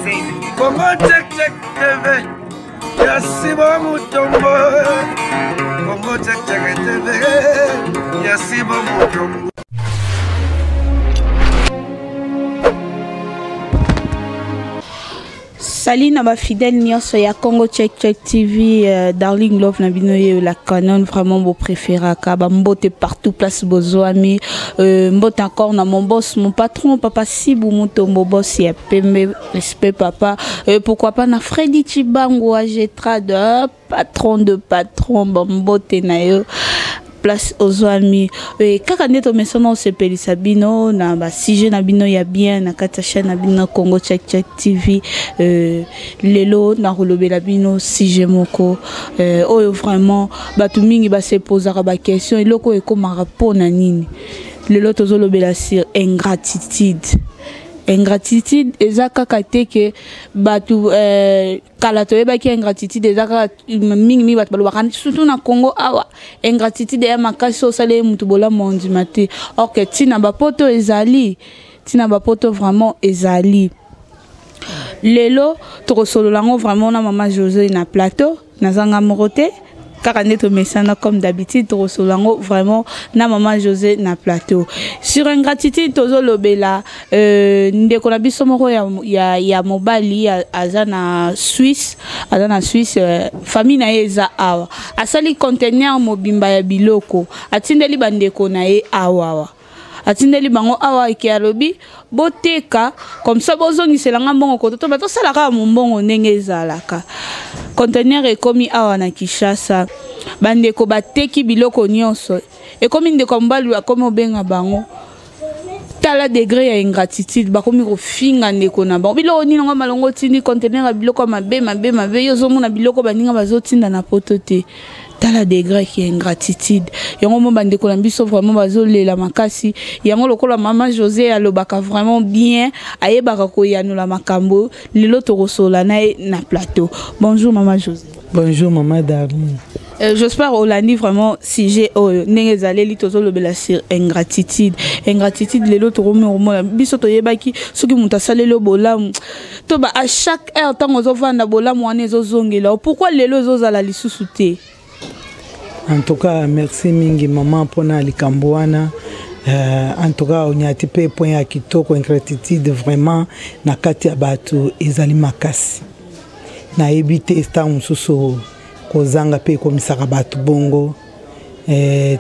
Congo check check TV. Yasiba Mutombo. Congo check check TV. Yasiba Mutombo. Salut na ba fidèle nyonso ya Congo Check Check TV, Darling Love na binoye la canon vraiment beau préféré ka ba mbote partout place bozoami mbote encore na mon boss mon patron papa Sibou Mutombo boss ya pembe respect papa pourquoi pas na Freddy Chibango Agetrad patron de patron mbote na yo place aux amis et kaka neto mesono sepeli sabino na ba sujet na bino ya bien na kata chaîne na bino Congo Check Check TV lelo na rolobela bino sujet moko oyo vraiment batu mingi ba se posera ba question eloko ekomara pona nini lelo tozolobela sur ingratitude. Ingratitude ezaka kateke batu kala toyeba ki ingratitude ezaka mingi batu balobaka surtout na Congo awa ingratitude ya makasi osale mutu bola mondi mate or que tina bapoto ezali tina bapoto vraiment ezali lelo tokosolo lango vraiment na maman José na plateau na zanga morote car neto mesana comme d'habitude tokosolo vraiment na maman José na plateau sur ingratitude tozolobela ndeko na biso moko ya mobali azana Suisse famille na eza awa asali conteneur mobimba ya biloko atindeli bandeko na ye awa atindeli bango awa ki alobi boteka comme ça bozongiselanga mbongo koto to bato salaka mbongo ndenge ezalaka conteneur ekomi awa na Kinshasa bandeko bateki biloko nyonso ekomi ndeko mbalu akomi obenga bango tala degré ya ingratitude bakomi kofinga ndeko na bango biloko nini ngo malongo tindi conteneur biloko mabe yozomona biloko baninga bazotinda na poto te tala degré qui est ingratitude yango mo bandeko na biso vraiment bazolela makasi yango lokola maman José alobaka vraiment bien ayebaka koyanula makambo lelo tokosola na plateau. Bonjour maman José. Bonjour maman Darling. J'espère Olandi vraiment si j'ai ndenge zaleli tozolobela sur ingratitude lelo toromona biso toyebaki soki muta salelo bolamu to ba à chaque heure tango zovanda bolamu wana ezozongela pourquoi lelo ezozala lisusu te. En tout cas, merci mingi maman pona likamboana. En tout cas, on y a tipé point à kitoko ingratitude vraiment na kati ya batu ezali makasi. Na ebite sta mususu kozanga pe komisaka batu bongo.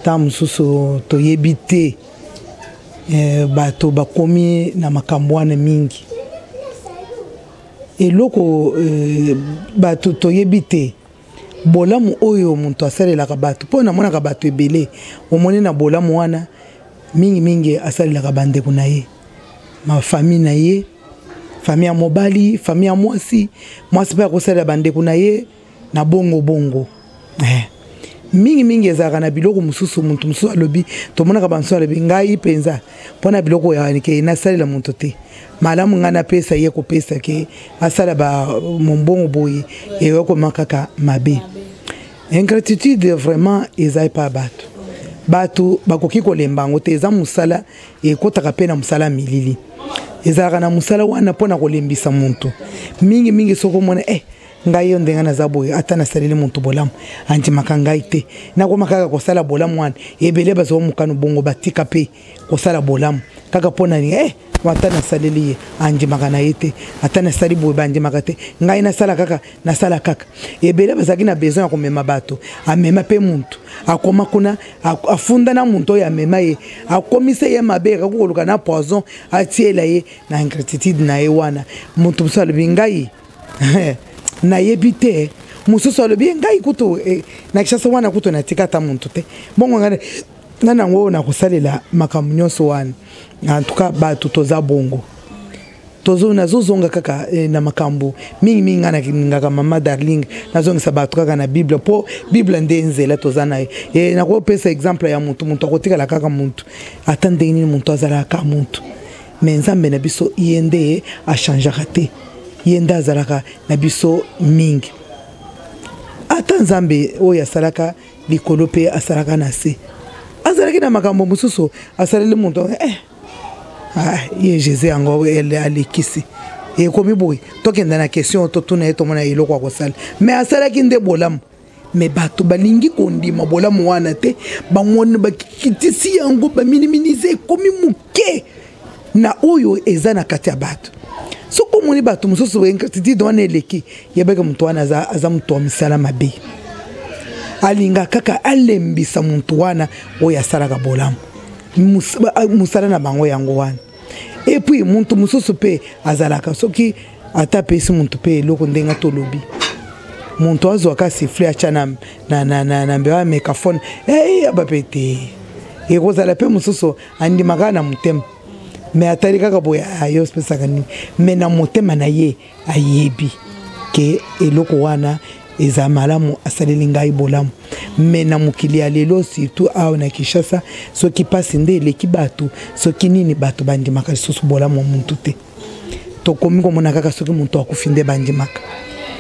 Ta mususu to yebite batu bakomi na makambwana mingi. Eloko batu to yebite bolamu oyo muntu asalelaka batu pona mona ka batu ebele omoni na bolamu wana mingi asalelaka bandeko na ye ma famille na ye famille ya mobali famille ya mwasi pe akosalela bandeko na ye na bongo mingi ezalaka na biloko mususu muntu mususu alobi tomonaka banso alobi ngai penza pona biloko ya nike nasalela muntu te malamu ngana pesa ye ko pesa ke asala ba mombongo boye e yoko makaka mabe. Ingratitude vraiment ezai pa batu bakoki kolembango te eza musala e kotaka pe na musala milili ezalaka na musala wana pona kolembisa muntu mingi soko mona ngai yo ndenga na zaboye ata na salele muntu bolamu anti makangai te nako makaka kosala bolamu wana ebele bazo mukano bongo batika pe kosala bolamu kaka pona ni wata na saleli anji makana yete ata na sali boye banje makate ngai na sala kaka ebele bazaki na besoin ya komema bato amema pe muntu akoma kuna afunda na muntu ya mema ye akomise ye mabe kakuluka na poison atiela ye na ingratitude na ye wana muntu busalo bingai na yebite mususu alobi ngai kuto na kishasa wana kuto na tikata muntu te bongo ngane nana ngo na kusalela makambo nyonso wana en tout cas batu toza bongo tozo nazozonga kaka na makambo mingi ngana ngaka mama Darling nazongisa batu kaka na Bible po Bible ndenzela toza nayo na ko pesa exemple ya muntu akotikala kaka muntu atande ni muntu azala ka muntu menzambe na biso yende a changer te yenda azalaka na biso mingi ata nzambe oyo asalaka likolo pe asalaka na se azalaki na makambo mususu asalele muntu ye Jésus yango ele alekisi et komi boy tokenda na question to tuna eto mona eloko akosala mais asalaki nde bolamu mais bato balingi kondima bolamu wana te bangoni bakitisi yango baminiminize komi muke na oyo eza na kati ya bato soko moni bato mususu wenkatiti dona eleki yebeka muntu wana aza muntu wa misala mabe alinga kaka alembisa muntu wana oyo asalaka bolamu musala na bango yango wana et puis muntu mususu pe azalaka soki ata pesi muntu pe eloko ndenga tolobi muntu azwaka sifle acha na mbewa microphone abapete ekozala pe mususu andimaka na mutema mais atali kaka boya ayo spesaka nini mais na motema na ye ayebi ke eloko wana eza malamu asaleli ngai bolamu mais na mokili ya lelo surtout awa na Kinshasa soki pasi nde eleki bato soki nini bato bandimaka lisusu bolamu muntu te tokomi komona kaka soki muntu akufi nde bandimaka.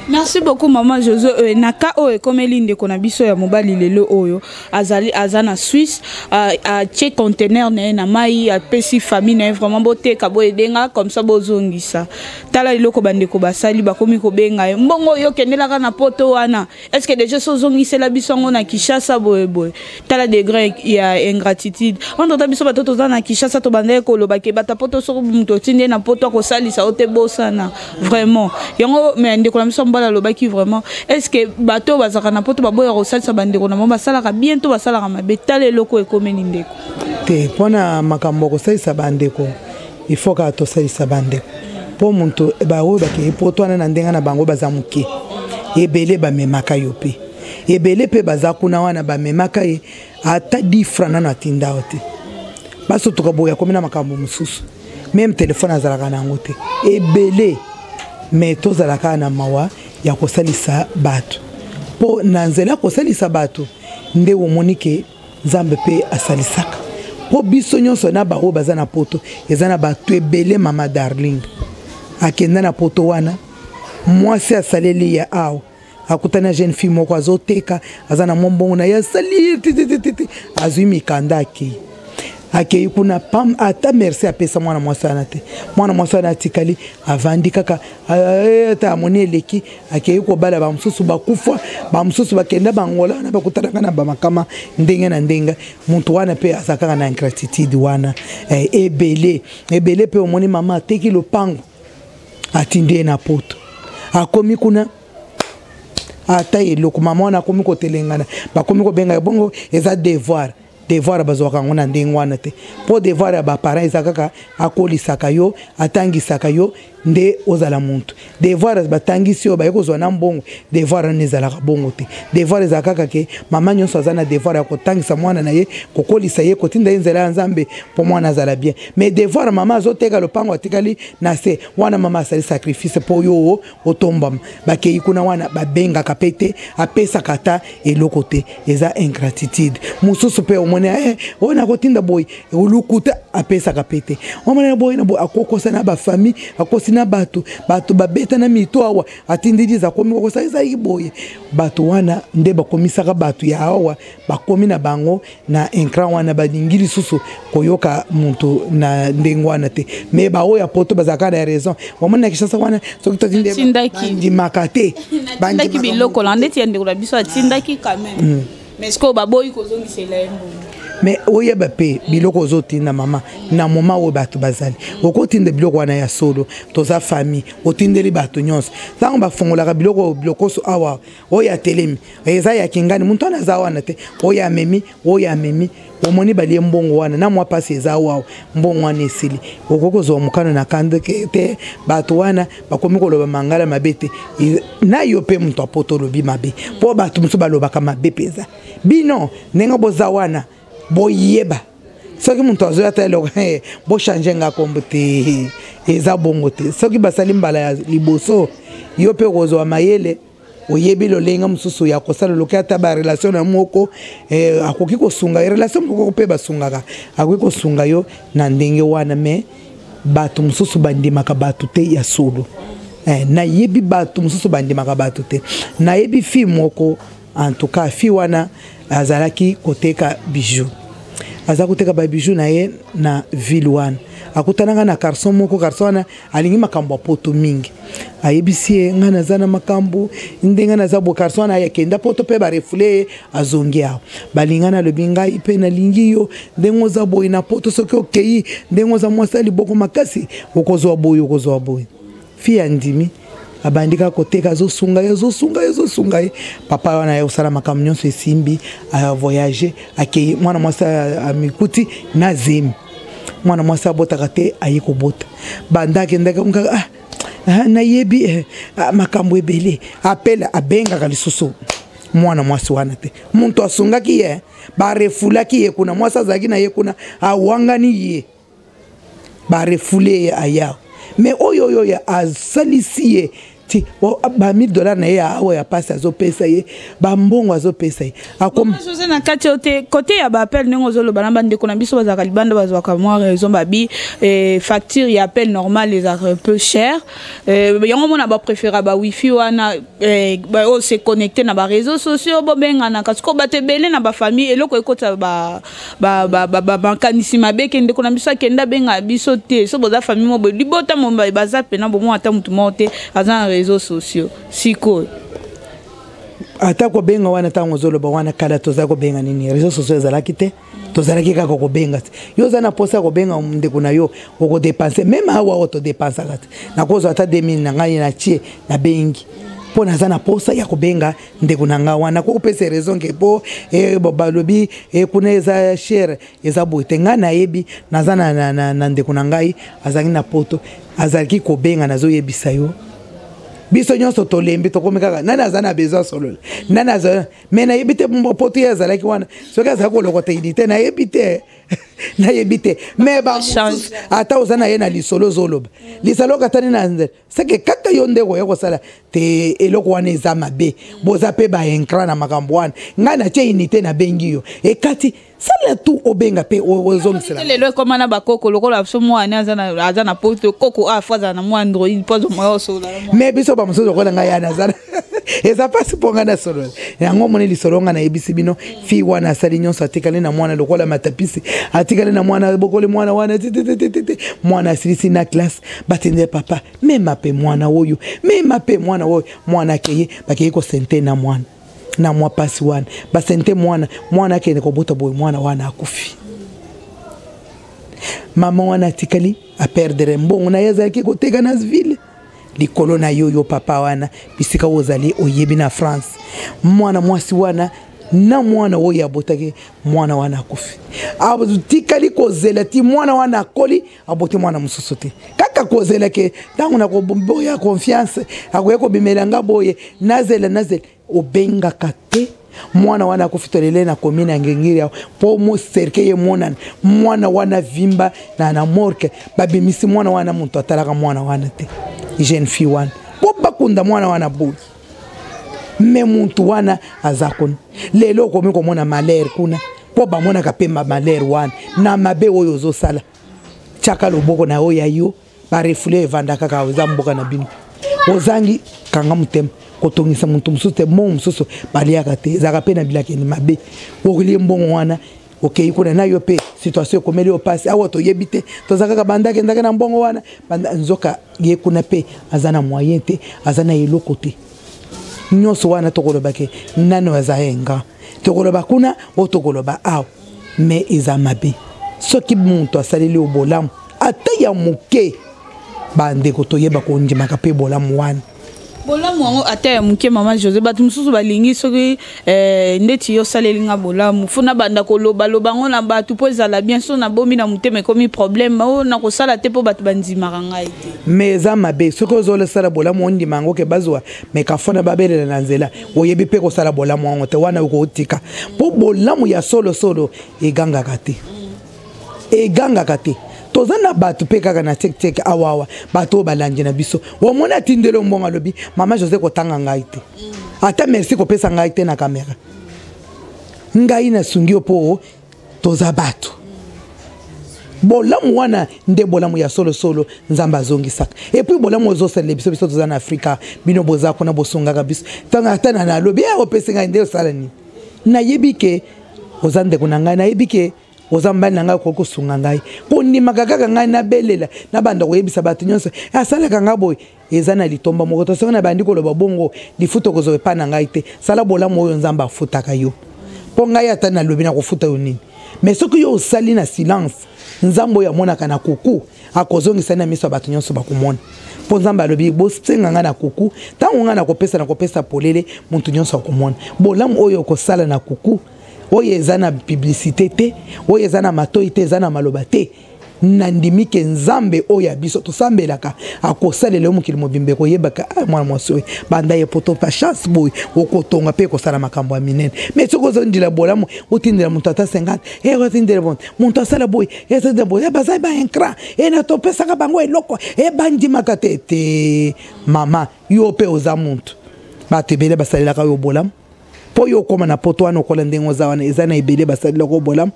Merci beaucoup maman José. Naka oyo komeli ndeko na biso ya mobali lelo oyo azali azana Suisse a che conteneur na mai a pesi famille na vraiment bote ka boye denga comme ça bozongisa. Tala iloko bandeko basali bakomi ko benga mbongo yo kenelaka na poto wana. Est-ce que déjà sozongisa la biso ngona Kinshasa boye boye. Tala degré ya ingratitude. On tata biso batoto na Kinshasa to bande ko lo bake bata poto so muto tinde na poto ko salisa ote bosana vraiment. Yango mais ndeko na biso la lobaki vraiment est-ce que bateau bazaka na poto baboya rosalisa bandeko na mamba salaka bientôt basalaka mabe tale loko ekomeni ndeko te pona makambo ko salisa bandeko il faut ka to salisa bandeko po muntu ba oyo bake poto na ndenga na bango bazamuke ebele ba memaka yo pe ebele pe bazakuna wana ba memaka ye ata 10 francs na tinda ote baso to kaboya komina makambo mususu même téléphone azalaka na ngote ebele mais tozalaka na mawa ya kosalisa bato po nanzela kosalisa bato nde womonike Nzambe pe asalisaka po biso nyonso na baro baza na poto ezana bato ebele mama darling akenda na poto wana mwasi asaleli ya awa akutana jeune fille moko azoteka azana mombongo na ya sali azwi mikanda akei kuna pam ata merci apesa mwana mwasana te mwana mwasana tikali avandi kaka ta moni eleki akei ko bala ba mususu bakufa ba mususu bakenda bangola na bakutana na ba makama ndenge na ndenga muntu wana pe asaka na ingratitude wana ebele pe omoni mama teki lopango atinde na poto akomi kuna ata eloko mama wana akomi ko telengana bakomi ko benga bongo eza devoir bazwaka ngona ndengwana te po devoir ba parents zakaka akolisaka yo atangisaka yo nde ozala muntu devoir batangisi yo bayekozwa na mbongo devoir nezala bongo te devoir zakaka ke mama nyonso azana devoir akotangisa mwana na ye kokolisa ye kotinda nzela ya Nzambe po mwana azala bien mais devoir mama azoteka lopango atikali na se wana mama asali sacrifice po yo otomba bakei kuna wana babenga kapete apesa kata eloko te eza ingratitude mususu pe omone ona kotinda boy ulukuta apesa kapete omone boy na boy akokosa na ba famille akosi na bato babeta na mito awa atindidi za komi ko saisa iboye bato wana nde bakomisaka bato ya awa bakomi na bango na encran wana badingili susu koyoka muntu na ndengwana te me ba oya poto bazaka na raison wamona Kinshasa wana soki tozinde bandi makate bandi biloko lande tiende ko biso atindaki quand même mais est-ce que baboyi kozongisela embo mais oye bape biloko zotinda mama na moma o bato bazali okotinda biloko wana ya solo toza famille otindeli bato nyonso tango bafongola biloko so awa oya telemi eza ya kingani muntu ana za wana te oya memi omoni bali mbongo wana na mwa pasi eza wa mbongo wana esili okokozwa mukano na kande te bato wana bakomi koloba mangala mabete na yo pe muntu apoto lobi mabe po bato muso balobaka mabe peza bino nenga boza wana boyeba soki muntu azoya telo bo changer nga kombo te eza bongo te soki basali mbala ya liboso yo pe kozwa mayele oyebi lolenga mususu ya kosala lokata ba relation na moko akoki kosunga relation moko pe basungaka akoki kosunga yo na ndenge wana me bato mususu bandimaka bato te ya solo na yebi bato mususu bandimaka bato te na yebi fi moko en tout cas fi wana azalaki koteka bijou aza koteka ba bijou na ye na ville wana akutananga na garçon moko garçon wana alingi makambo ya poto mingi ayebisi nga naza na makambo ndenge naza bo garçon wana ayakenda poto mpe barefule azongi awa balinga nalobi ngai mpe nalingi yo ndenge oza boye na poto soki okei ndenge oza mwasi liboko makasi okozwa boye fi ya ndimi abandika koteka azosunga ye papa wana ayosala makambo nyonso esimbi avoyage akei mwana mwasi amikuti na zemi mwana mwasi abotaka te aye kobota banda akendaka nayebi makambo ebele apela abengaka lisusu mwana mwasi wana te muntu asungaki ye barefulaki ye kuna mwasi azalaki na ye kuna awangani ye barefule ye ayaw mais oyo ya asalisi ye ti ba $1000 na ye awa ya pasi azopesa ye ba mbongo azopesa ye akoma chose na kati côté ya ba appel nengo zoloba na bande ko na biso bazaka libanda bazwaka moi raison babi facture ya appel normal les un peu cher yango mona ba préférer ba wifi wana ba o se connecter na ba réseaux sociaux bo benga na kasi ko batebele na ba famille eloko ekota ba kanisi mabeke ndeko na biso kenda benga biso te so boza famille mo bo libota mo ba zape na bo mo ata mutu mote azan réseaux sociaux siko ata ko benga wana tango zoloba wana kala toza ko benga nini réseaux sociaux ezalaki te tozalaki kaka ko benga yo za na posa ko benga ndeko na yo ko dépenser même awa auto dépenser kati na kozo ata 2000 na ngai na tie na bengi pona za na posa ya ko benga ndeko na nga wana ko pesa raison ke po balobi kuna eza cher eza boite nga na yebi na za na ndeko na ngai azangi na poto azalaki ko benga nazo yebisa yo biso nyonso tolembi tokomeka nani azana besoin solo nani azana mais na yebite poto ya zalaki wana soki azako lokota idite na yebite mais ba ata ozana ye na lisolo zoloba lisalo katani na nze seke kaka yo ndeko yako sala te eloko wana eza mabe boza pe ba encran na makambo wana nga na tie unité na bengi yo ekati sala tu obenga pe ozongisela lelo komana bakoko lokola so mwana azana poto koko afaza na mwa android pozo moyo solo mais biso ba musozo kola nga yana zana eza pasi ponga na solo yango moni lisolo nga na ebisi bino fi wana sali nyonso atikale na mwana lokola matapisi atikale na mwana bokole mwana wana mwana silisi na classe batende papa mema pe mwana oyo mwana keye bakeye ko sente na mwana na mwa pasi wana basente mwana kene ko bota boy mwana wana akufi mama wana tikali a perdre mbongo na yeza ki ko teka na ville likolo na yo papa wana bisika ozali oyebi na France mwana mwasi wana na mwana oyo abotake mwana wana akufi abutikali kozela ti mwana wana akoli abote mwana mususu te kaka kozela ke tangu na koboya confiance akoye ko bimelanga boye nazela obenga kate mwana wana akufitolele na komina ngengiri po mo serke ye mwana wana vimba na morke babimisi mwana wana muntu atalaka mwana wana te jeune fille wana po bakunda mwana wana boy me muntu wana azakon lelo komi komona malheur kuna po bamona kapemba malheur wana na mabe oyo zo sala chaka loboko na oya yo ba refule evanda kaka oza mboka na bino ozangi kanga mutem kotongisa muntu mususu te mo mususu baliaka te zaka pe na bilaki ni mabe okuli mbongo wana okei kuna na yo pe situation komeli o passe awo to yebite to zaka banda kendaka na mbongo wana banda nzoka ye kuna pe azana moyen te azana eloko te nyonso wana tokoloba ke nano azayenga tokoloba kuna o tokoloba aw mais eza mabe soki muntu asaleli obolamu ata ya muke bande ko toyeba ko ndimaka pe bolamu wana bolamu wango ata ya muke mama José batu mususu balingi soki ndeti yo salelinga bolamu funa banda ko loba ngo na batu po ezala bien so na bomi na muteme komi problème o na ko sala te po batu bandimaka ngai te mais za mabe soki ozola sala bolamu ondima ngo ke bazwa mais kafona babele na nzela oyebi pe ko sala bolamu wango te wana ko utika po bolamu ya solo egangaka te tozana batu pe kaka na tek awawa bato balanje na biso wamona tindelo mbonga lobi mama José ko tanga ngai te ata merci ko pesa ngai te na kamera ngai na sungio po toza batu bolamu wana nde bolamu ya solo nzamba zongisaka et puis bolamu ozo sele biso toza na Afrika bino boza ko na bosonga biso tanga tana na lobi o pesa ngai nde osala ni na yebike ozande kunanga na yebike ozamba na ngai ko sunga ngai ko ndima kaka ngai na belela na banda ko yebisa bato nyonso asala kanga boy ezana litomba moko to sona bandi ko loba bongo lifuto ko zo pa na ngai te sala bola moyo nzamba afutaka yo po ngai ata na lobi na ko futa yo nini mais soki yo osali na silence nzambo ya mona kana kuku akozongisa na miso bato nyonso bakumona po nzamba alobi bo senga nga na kuku tango nga na kopesa polele muntu nyonso akumona bolamu oyo ko sala na kuku oyo ezana publicité te oyo ezana matoi te ezana maloba te nandimike nzambe oyo abiso tosambelaka akosalela mokili mobimbe koyebaka mwana mwasi oyo banda ye poto pa chance boy okotonga pe kosala makambo ya minene mais soko zondila bolamu utindela muntu ata 50 otindela bon muntu asala boy ezada boy bazai ba encran na topesaka bango eloko bandimaka te mama yo pe oza muntu batebele basalelaka yo bolamu po yo koma na poto wana okola ndengo za wana ezana ebele basalelaka yo bolamu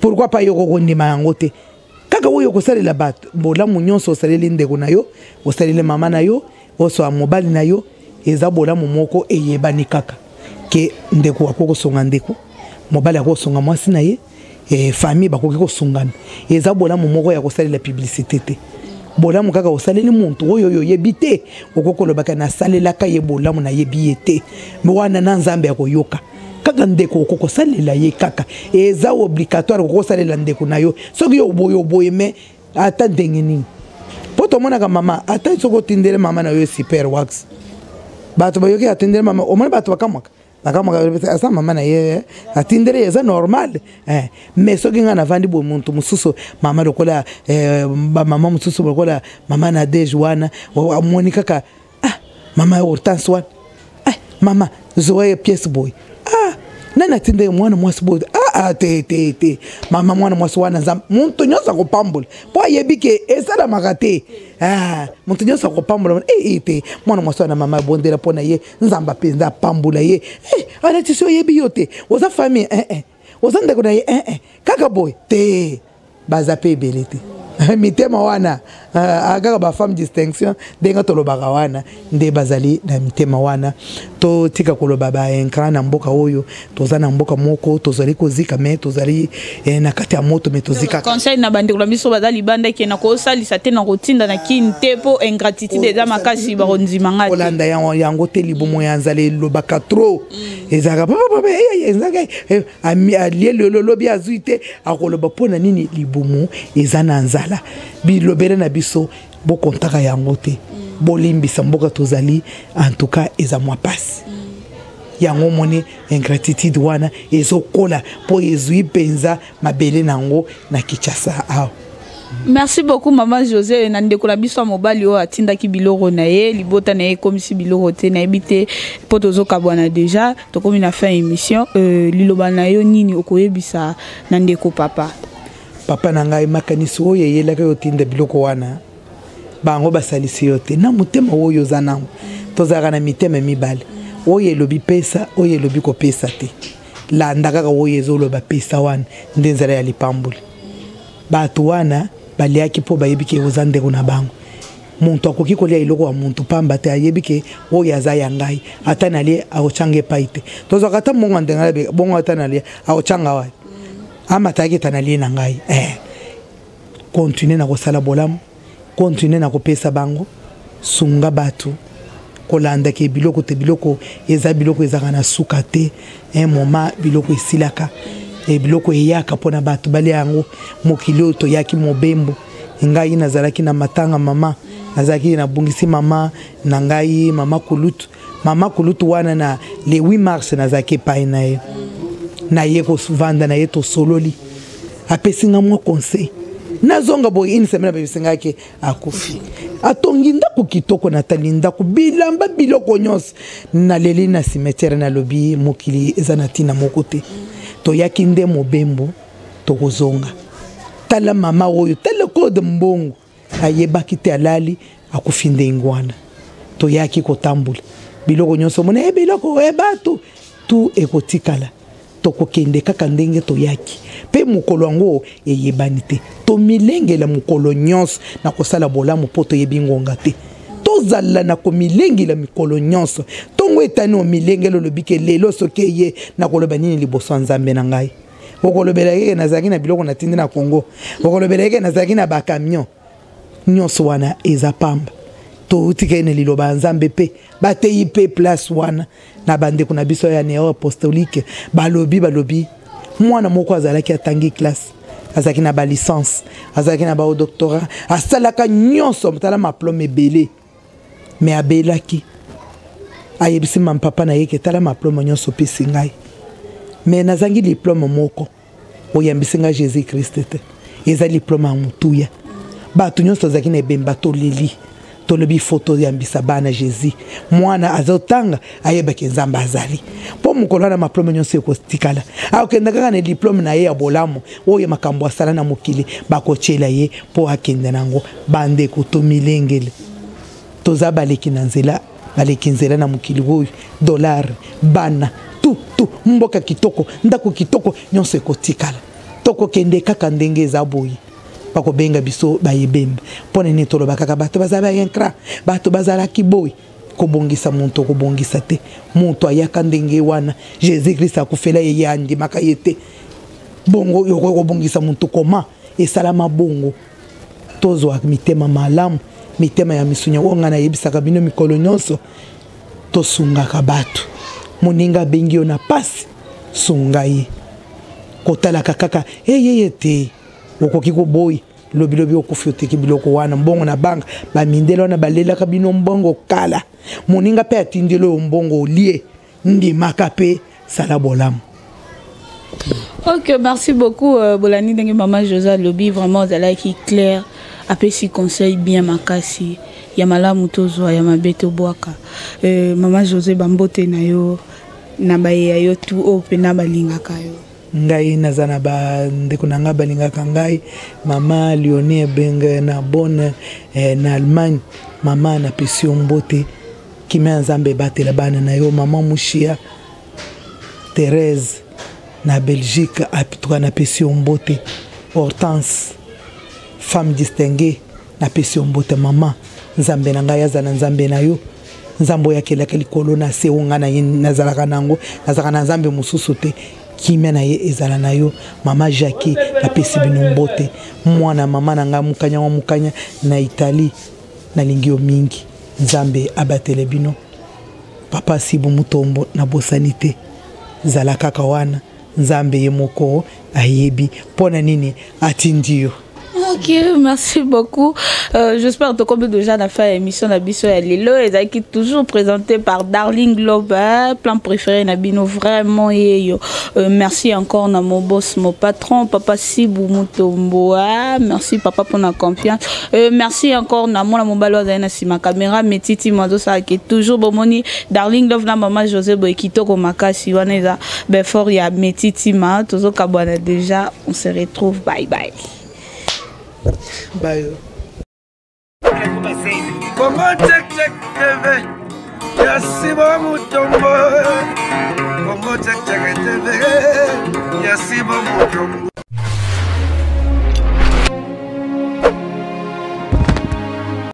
pourquoi pas yo kokondima yango te kaka oyo kosalela bato bolamu nyonso osaleli ndeko na yo osaleli mama na yo oso mobali na yo eza bolamu moko eyebani kaka ke ndeko akoko songa ndeko mobali akoko songa mwasi na ye famille bakoki kosungana eza bolamu moko ya kosalela publicité te bolamu kaka osaleli muntu oyo yebite okoko lobaka na salelaka ye bolamu na yebi ete mwana na nzambe akoyoka kaka ndeko okoko salela ye kaka eza obligatoire okoko salela ndeko na yo soki yo boye me ata ndenge nini poto mona ka mama ata soko tindele mama na yo super wax bato bayoki atindele mama omona bato bakamaka asa mama na ye atindele eza normal mais soki nga na vandi bo muntu mususu mama lokola ba mama mususu lokola mama na dejuana amoni kaka mama Hortense wana mama Zoé pièce boy nana tinde mwana mwasi boy te mama mwana mwasi wana nzambe muntu nyonso akopambola po ayebike esala makate muntu nyonso akopambola te mwana mwasi wana mama bondela mpona ye nzamba mpenza apambola ye alati so oyebi yo te oza famille oza ndeko na ye kaka boy te baza pe ebele te mitema wana kaka bafemme distinction ndenge tolobaka wana nde bazali na mitema wana totika koloba baencran na mboka oyo toza na mboka moko tozali kozika me tozali na kati ya moto me tozika conseil na bandeko la biso bazali banda ke na kosalisa te na kotinda na kini te po ingratitude eza makasi barondima ngati olanda yango te libomo ya nzale lobaka trop ezaka papa ezaka alie lolobi azui te akoloba pona nini libomo eza na nzala bilobele na biso bokontaka yango te bolimbisa mboka tozali en tout cas eza mwa pasi yango moni ingratitude wana ezokola po ezui penza mabele nango na Kinshasa awa. Merci beaucoup maman José na ndeko la biso mobali o atindaki biloko na ye libota na ye komisi biloko te na ebite po tozoka bwana déjà to komi na fin émission liloba na yo nini okoyebisa na ndeko papa na ngai makanisi oyo yelaka yo tinda biloko wana bango basalisi yo te na motema oyo zanango tozaka na mitema mibale oyo elobi pesa oyo elobi kopesa te landa kaka oyo ezoloba pesa wana nde nzela ya lipambuli bato wana baliaki po bayebike oza ndeko na bango muntu akoki kolia eloko ya muntu pamba te ayebike oyo aza ya ngai ata nalie akochanga epai te tozwaka ata mbongo ndenge bongo ata nalie akochanga wapi amataki tanalie na ngai continue na kosala bolamu continue na kopesa bango sunga bato kolanda ke biloko te biloko eza biloko ezaka na suka te moment biloko esilaka biloko eyaka pona bato bale yango mokili to yaki mobembo ngai nazalaki na matanga mama nazalaki na bungisi mama na ngai mama kulutu wana na le 8 mars nazalaki pai na ye na ye ko vanda na ye to sololi apesinga mwa conseil nazonga boy une semaine babisinga ke akufi atongi ndako kitoko na talinda ku bilamba biloko nyos na leli na cimetière na lobi mokili ezana tina mokote to yaki nde mobembo to kozonga tala mama oyo tala code mbongo ayebaki te alali akufi ndengwana to yaki kotambula biloko nyonso mona biloko bato tu ekotikala tokokende kaka ndenge toyaki pe mukolo yango eyebani te to milengela mukolo nyonso na kosala bolamu po toyebi ngonga te tozala na komilengela mikolo nyonso tongo etani o milengelo lobike lelo soki ye na koloba nini liboso nzambe na ngai okolobela ye nazaki na biloko na tindi na Congo okolobela ye nazaki na ba camion nyonso wana eza pamba to tikene liloba nzambe pe bateyi pe place wana na bandeko na biso ya neo apostolique balobi mwana moko azalaki atangi classe azalaki na ba licence azalaki na ba doctorat asalaka nyonso mtala maplome ebele mais abelaki ayebisi papa na ye ke tala maplome nyonso pesi ngai mais nazangi diplôme moko oyambisi ngai Jésus Christ te eza diplôme ya mutuya bato nyonso azalaki na ebemba toleli tolobi photo yambisa bana Jésus mwana azotanga ayebaki nzambe azali po mukolo na maplome nyonso ekotikala akenda kaka na diplôme na ye ya bolamu oyo makambo asala na mokili bakochela ye po akende nango bande ko milengele toza baleki na nzela baleki nzela na mokili oyo dollar bana tu mboka kitoko ndako kitoko nyonso ekotikala toko kende kaka ndenge eza boyi bako benga biso bayebemba pone ni tolo bakaka bato bazaba yenkra bato bazala kiboy kobongisa muntu kobongisa te muntu ayaka ndenge wana Jésus Christ akufela ye yandi makayete bongo yoko kobongisa muntu koma esalama bongo tozo mitema malamu mitema ya misunya onga na yebisaka bino mikolo nyonso tosungaka bato moninga bengio na pasi sungai kotala kaka te okoki ko boy lobilobi okufyoteki biloko wana mbongo na banga ba mindelo na balela kabino mbongo kala moninga pe atindelo mbongo lié ndimaka pe sala bolamu. Ok, merci beaucoup Bolani ndenge maman José lobi vraiment zala qui clair après si conseil bien makasi ya malamu tozwa ya mabeto bwaka maman José bambote na yo na baye yo tu opena balingaka yo ngai nazana ba ndeko nanga balingaka ngai mama Léonie Benga na bonne na Allemagne mama na pesio mbote kimia nzambe batela bana na yo mama Mushia Thérèse na Belgique apituka na pesio mbote Hortense femme distinguée na pesio mbote mama nzambe na ngai azana nzambe na yo nzambo yakela likolo na se unga na nazalaka nango nazalaka na nzambe mususu te kimia na ye ezala na yo mama Jackie na pesi bino mbote mwana mama na nga mukanya na Italie na lingio mingi nzambe abatele bino papa Sibu Mutombo na bosanite zala kaka wana nzambe ye moko ayebi pona nini atindio. Ok, merci beaucoup. J'espère que comme déjà on a fait l'émission d'Abisso et Lilo, et qui est toujours présenté par Darling Global, plan préféré Nabino vraiment yo. Merci encore à mon boss, mon patron, papa Sibu Mutombo. Merci papa pour la confiance. Merci encore à mon balo si ma caméra, mes titi mozo ça qui est toujours bon moni. Darling Love na maman José Boekito comme makasi waneza before ya mes titi ma toujours kabwana déjà. On se retrouve, bye bye. Bye. Congo check TV. Yasibo Mutombo. Congo check TV. Yasibo Mutombo.